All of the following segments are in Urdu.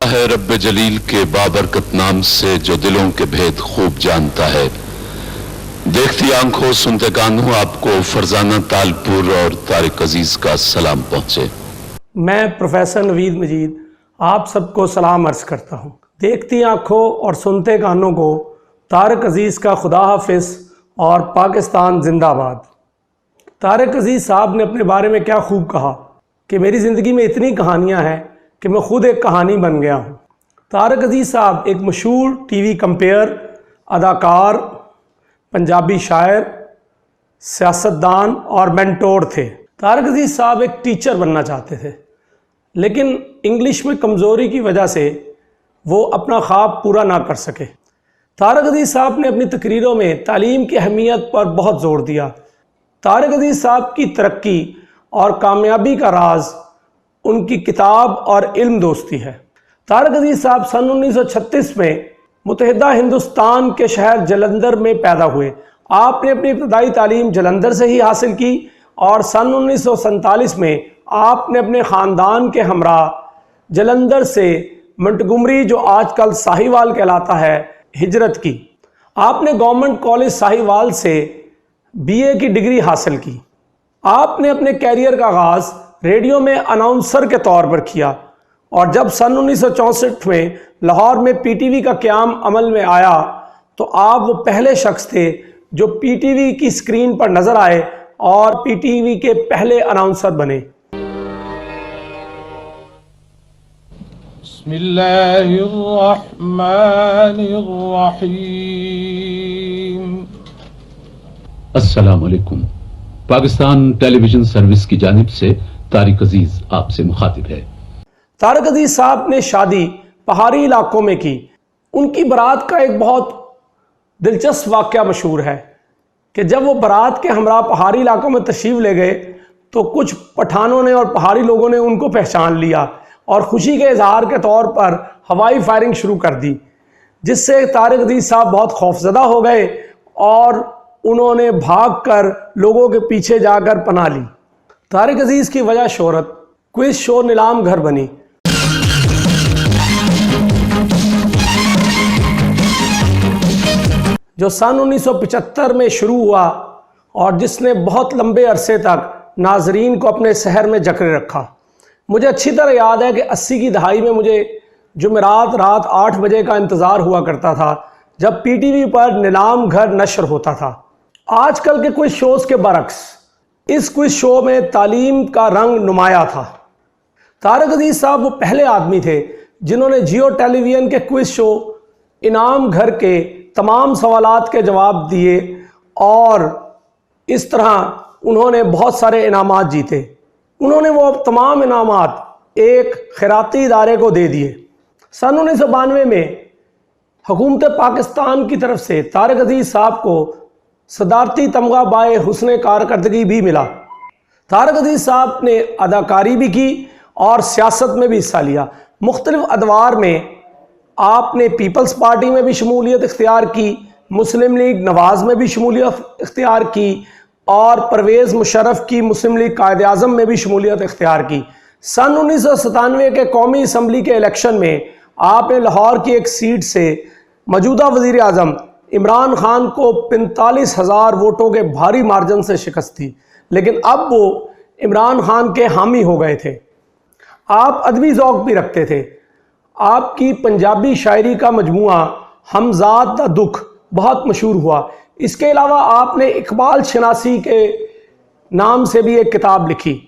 ہے رب جلیل کے بابرکت نام سے جو دلوں کے بھید خوب جانتا ہے۔ دیکھتی آنکھوں سنتے کانوں آپ کو فرزانہ تالپور اور طارق عزیز کا سلام پہنچے۔ میں پروفیسر نوید مجید آپ سب کو سلام عرض کرتا ہوں۔ دیکھتی آنکھوں اور سنتے کانوں کو طارق عزیز کا خدا حافظ اور پاکستان زندہ باد۔ طارق عزیز صاحب نے اپنے بارے میں کیا خوب کہا کہ میری زندگی میں اتنی کہانیاں ہیں کہ میں خود ایک کہانی بن گیا ہوں۔ طارق عزیز صاحب ایک مشہور ٹی وی کمپیئر، اداکار، پنجابی شاعر، سیاستدان اور مینٹور تھے۔ طارق عزیز صاحب ایک ٹیچر بننا چاہتے تھے، لیکن انگلش میں کمزوری کی وجہ سے وہ اپنا خواب پورا نہ کر سکے۔ طارق عزیز صاحب نے اپنی تقریروں میں تعلیم کی اہمیت پر بہت زور دیا۔ طارق عزیز صاحب کی ترقی اور کامیابی کا راز ان کی کتاب اور علم دوستی ہے۔ طارق عزیز صاحب سن 1936 میں متحدہ ہندوستان کے شہر جلندھر میں پیدا ہوئے۔ آپ نے اپنی ابتدائی تعلیم جلندھر سے ہی حاصل کی اور سن 1947 میں آپ نے اپنے خاندان کے ہمراہ جلندھر سے منٹگمری، جو آج کل ساہیوال کہلاتا ہے، ہجرت کی۔ آپ نے گورنمنٹ کالج ساہیوال سے BA کی ڈگری حاصل کی۔ آپ نے اپنے کیریئر کا آغاز ریڈیو میں اناؤنسر کے طور پر کیا، اور جب سن 1964 میں لاہور میں PTV کا قیام عمل میں آیا تو آپ وہ پہلے شخص تھے جو PTV کی سکرین پر نظر آئے اور PTV کے پہلے اناؤنسر بنے۔ بسم اللہ الرحمن الرحیم۔ السلام علیکم۔ پاکستان ٹیلی ویژن سروس کی جانب سے طارق عزیز آپ سے مخاطب ہے۔ طارق عزیز صاحب نے شادی پہاڑی علاقوں میں کی۔ ان کی برات کا ایک بہت دلچسپ واقعہ مشہور ہے کہ جب وہ برات کے ہمراہ پہاڑی علاقوں میں تشریف لے گئے تو کچھ پٹھانوں نے اور پہاڑی لوگوں نے ان کو پہچان لیا اور خوشی کے اظہار کے طور پر ہوائی فائرنگ شروع کر دی، جس سے طارق عزیز صاحب بہت خوفزدہ ہو گئے اور انہوں نے بھاگ کر لوگوں کے پیچھے جا کر پناہ لی۔ طارق عزیز کی وجہ شہرت کوئز شو نیلام گھر بنی، جو سن 1975 میں شروع ہوا اور جس نے بہت لمبے عرصے تک ناظرین کو اپنے سحر میں جکڑے رکھا۔ مجھے اچھی طرح یاد ہے کہ 80 کی دہائی میں مجھے جمعرات رات 8 بجے کا انتظار ہوا کرتا تھا جب PTV پر نیلام گھر نشر ہوتا تھا۔ آج کل کے کوئز شوز کے برعکس اس کوئز شو میں تعلیم کا رنگ نمایاں تھا۔ طارق عزیز صاحب وہ پہلے آدمی تھے جنہوں نے جیو ٹیلی ویژن کے کوئز شو انعام گھر کے تمام سوالات کے جواب دیے اور اس طرح انہوں نے بہت سارے انعامات جیتے۔ انہوں نے وہ تمام انعامات ایک خیراتی ادارے کو دے دیے۔ سن 1992 میں حکومت پاکستان کی طرف سے طارق عزیز صاحب کو صدارتی تمغہ بائے حسن کارکردگی بھی ملا۔ طارق عزیز صاحب نے اداکاری بھی کی اور سیاست میں بھی حصہ لیا۔ مختلف ادوار میں آپ نے پیپلز پارٹی میں بھی شمولیت اختیار کی، مسلم لیگ نواز میں بھی شمولیت اختیار کی اور پرویز مشرف کی مسلم لیگ قائد اعظم میں بھی شمولیت اختیار کی۔ سن 1997 کے قومی اسمبلی کے الیکشن میں آپ نے لاہور کی ایک سیٹ سے موجودہ وزیر اعظم عمران خان کو 45,000 ووٹوں کے بھاری مارجن سے شکست دی، لیکن اب وہ عمران خان کے حامی ہو گئے تھے۔ آپ ادبی ذوق بھی رکھتے تھے۔ آپ کی پنجابی شاعری کا مجموعہ ہمزاد دا دکھ بہت مشہور ہوا۔ اس کے علاوہ آپ نے اقبال شناسی کے نام سے بھی ایک کتاب لکھی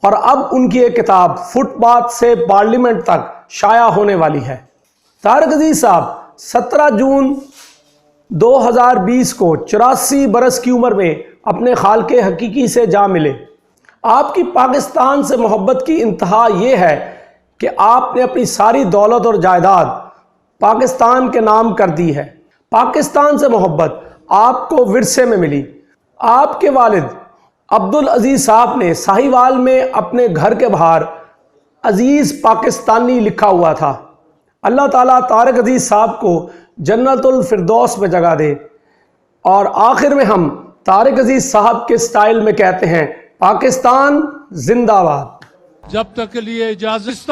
اور اب ان کی ایک کتاب فٹ پاتھ سے پارلیمنٹ تک شائع ہونے والی ہے۔ طارق عزیز صاحب 17 جون 2020 کو 84 برس کی عمر میں اپنے خالق حقیقی سے جا ملے۔ آپ کی پاکستان سے محبت کی انتہا یہ ہے کہ آپ نے اپنی ساری دولت اور جائیداد پاکستان کے نام کر دی ہے۔ پاکستان سے محبت آپ کو ورثے میں ملی۔ آپ کے والد عبدالعزیز صاحب نے ساہیوال میں اپنے گھر کے باہر عزیز پاکستانی لکھا ہوا تھا۔ اللہ تعالیٰ طارق عزیز صاحب کو جنت الفردوس میں جگہ دے۔ اور آخر میں ہم طارق عزیز صاحب کے سٹائل میں کہتے ہیں پاکستان زندہ باد۔ جب تک کے لیے اجازت